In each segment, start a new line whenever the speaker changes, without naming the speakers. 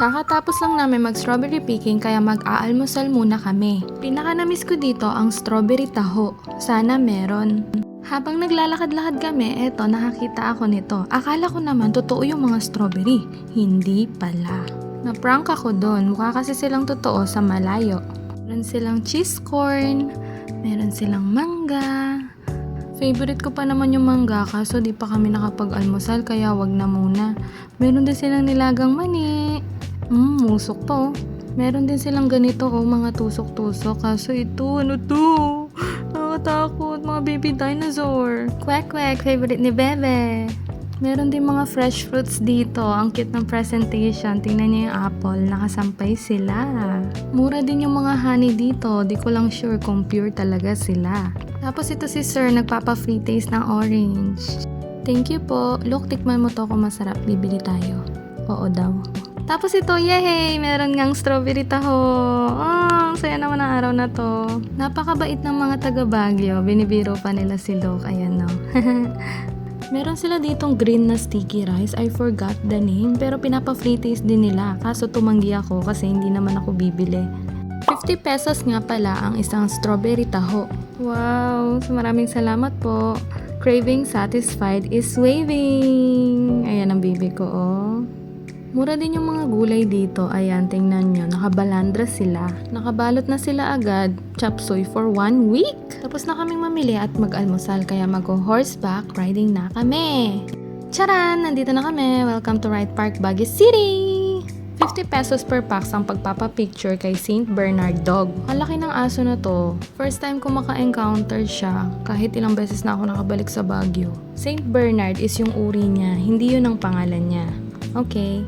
Kakatapos lang namin mag-strawberry picking kaya mag-aalmusal muna kami. Pinaka-namiss ko dito ang strawberry taho. Sana meron. Habang naglalakad-lakad kami, eto nakakita ako nito. Akala ko naman totoo yung mga strawberry. Hindi pala. Na-prank ako doon. Mukha kasi silang totoo sa malayo. Meron silang cheese corn. Meron silang mangga. Favorite ko pa naman yung mangga kaso di pa kami nakapag-almusal kaya wag na muna. Meron din silang nilagang mani. Musok to. Meron din silang ganito mga tusok-tusok. Kaso ito, ano to? Nakakatakot, mga baby dinosaur. Kwek-kwek, favorite ni Bebe. Meron din mga fresh fruits dito. Ang cute ng presentation. Tingnan niyo yung apple. Nakasampay sila. Mura din yung mga honey dito. Di ko lang sure kung pure talaga sila. Tapos ito si Sir, nagpapa-free taste ng orange. Thank you po. Look, tikman mo to kung masarap. Bibili tayo. Oo daw. Tapos ito, yehey! Meron ngang strawberry taho. Ang saya naman ang araw na to. Napakabait ng mga taga Baguio. Binibiro pa nila si Luke. Ayan no. Meron sila ditong green na sticky rice. I forgot the name. Pero pinapa-free taste din nila. Kaso tumanggi ako kasi hindi naman ako bibili. 50 pesos nga pala ang isang strawberry taho. Wow! So maraming salamat po. Craving satisfied is waving. Ayan ang baby ko, oh. Mura din yung mga gulay dito. Ayan, tingnan nyo. Nakabalandra sila. Nakabalot na sila agad. Chop suey for 1 week. Tapos na kaming mamili at mag-almusal. Kaya mag-horseback riding na kami. Charan! Nandito na kami. Welcome to Wright Park, Baguio City! 50 pesos per pax ang pagpapapicture kay Saint Bernard Dog. Ang laki ng aso na to. First time ko maka-encounter siya. Kahit ilang beses na ako nakabalik sa Baguio. Saint Bernard is yung uri niya. Hindi yun ang pangalan niya. Okay.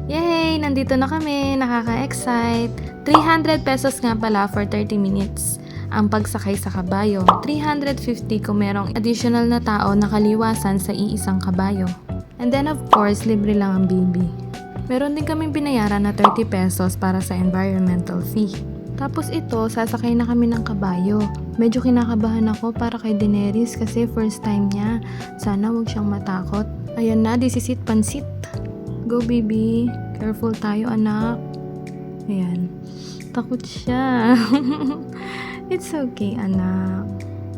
Yay! Nandito na kami. Nakaka-excite. 300 pesos nga pala for 30 minutes. Ang pagsakay sa kabayo. 350 kung merong additional na tao na kaliwasan sa iisang kabayo. And then of course, libre lang ang baby. Meron din kaming binayaran na 30 pesos para sa environmental fee. Tapos ito, sasakay na kami ng kabayo. Medyo kinakabahan ako para kay Daenerys kasi first time niya. Sana wag siyang matakot. Ayan na, this is it, pansit. Go baby. Careful tayo anak. Ayan. Takot siya. It's okay anak.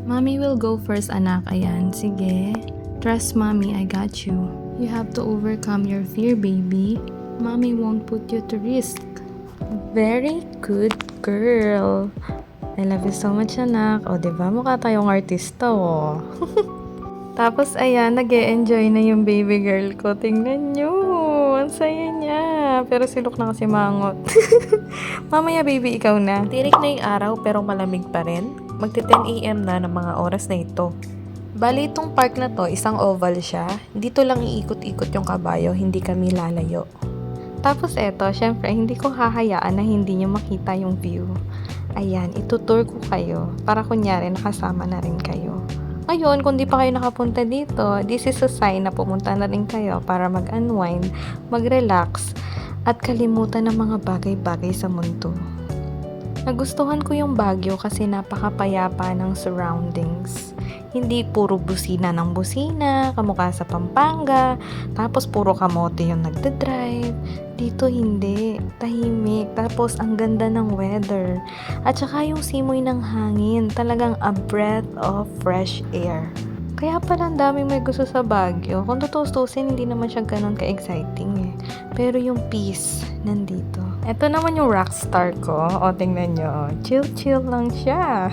Mommy will go first anak. Ayan, sige. Trust mommy, I got you. You have to overcome your fear baby. Mommy won't put you to risk. Very good girl. I love you so much anak. O diba mukha tayong artista oh. Tapos ayan, nag-e-enjoy na yung baby girl ko. Tingnan nyo. Ang saya niya. Pero si Luke na kasi mangot. Mamaya baby, ikaw na.
Tirik na yung araw pero malamig pa rin. Magti 10 AM na ng mga oras na ito. Bali itong park na to, isang oval siya. Dito lang iikot-ikot yung kabayo, hindi kami lalayo. Tapos eto, syempre hindi ko hahayaan na hindi nyo makita yung view. Ayan, itutour ko kayo para kunyari nakasama na rin kayo. Ngayon, kung di pa kayo nakapunta dito, this is a sign na pumunta na rin kayo para mag-unwind, mag-relax, at kalimutan ng mga bagay-bagay sa mundo. Nagustuhan ko yung Baguio kasi napakapayapa ng surroundings. Hindi puro busina ng busina, kamukha sa Pampanga, tapos puro kamote yung nagdadrive. Dito hindi, tahimik, tapos ang ganda ng weather. At saka yung simoy ng hangin, talagang a breath of fresh air. Kaya pala ang daming may gusto sa Baguio. Kung tutustusin, hindi naman siya ganun ka-exciting eh. Pero yung peace, nandito. Ito naman yung rockstar ko. O, tingnan nyo. Chill-chill lang siya.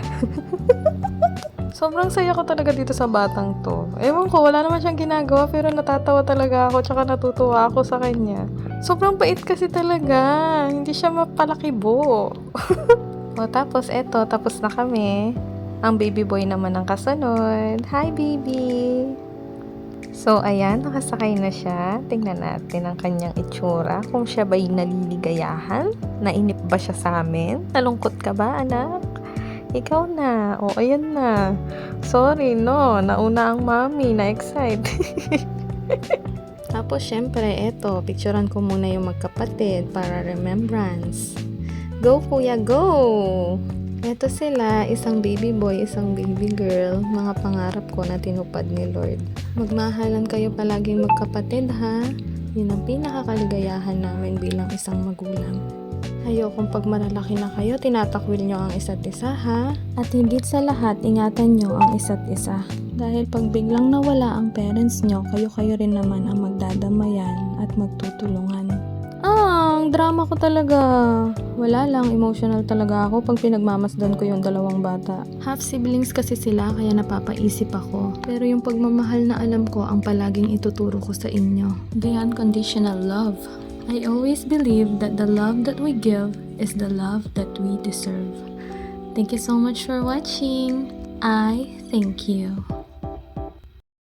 Sobrang saya ko talaga dito sa batang to. Ewan ko, wala naman siyang ginagawa pero natatawa talaga ako tsaka natutuwa ako sa kanya. Sobrang bait kasi talaga. Hindi siya mapalakibo. O tapos eto, tapos na kami. Ang baby boy naman ang kasunod. Hi baby! So ayan, nakasakay na siya. Tingnan natin ang kanyang itsura. Kung siya ba'y naliligayahan? Nainip ba siya sa amin? Nalungkot ka ba anak? Ikaw na. O, ayan na. Sorry, no. Nauna ang mami. Na-excite.
Tapos, syempre, eto, picturean ko muna yung magkapatid para remembrance. Go, kuya, go! Eto sila, isang baby boy, isang baby girl. Mga pangarap ko na tinupad ni Lord. Magmahalan kayo palaging magkapatid, ha? Yun ang pinakakaligayahan namin bilang isang magulang. Ayokong pag malalaki na kayo, tinatakwil nyo ang isa't isa ha? At higit sa lahat, ingatan nyo ang isa't isa. Dahil pag biglang nawala ang parents nyo, kayo-kayo rin naman ang magdadamayan at magtutulungan. Ang drama ko talaga. Wala lang, emotional talaga ako pag pinagmamasdan ko yung dalawang bata. Half siblings kasi sila kaya napapaisip ako. Pero yung pagmamahal na alam ko ang palaging ituturo ko sa inyo. The unconditional love. I always believe that the love that we give is the love that we deserve. Thank you so much for watching. I thank you.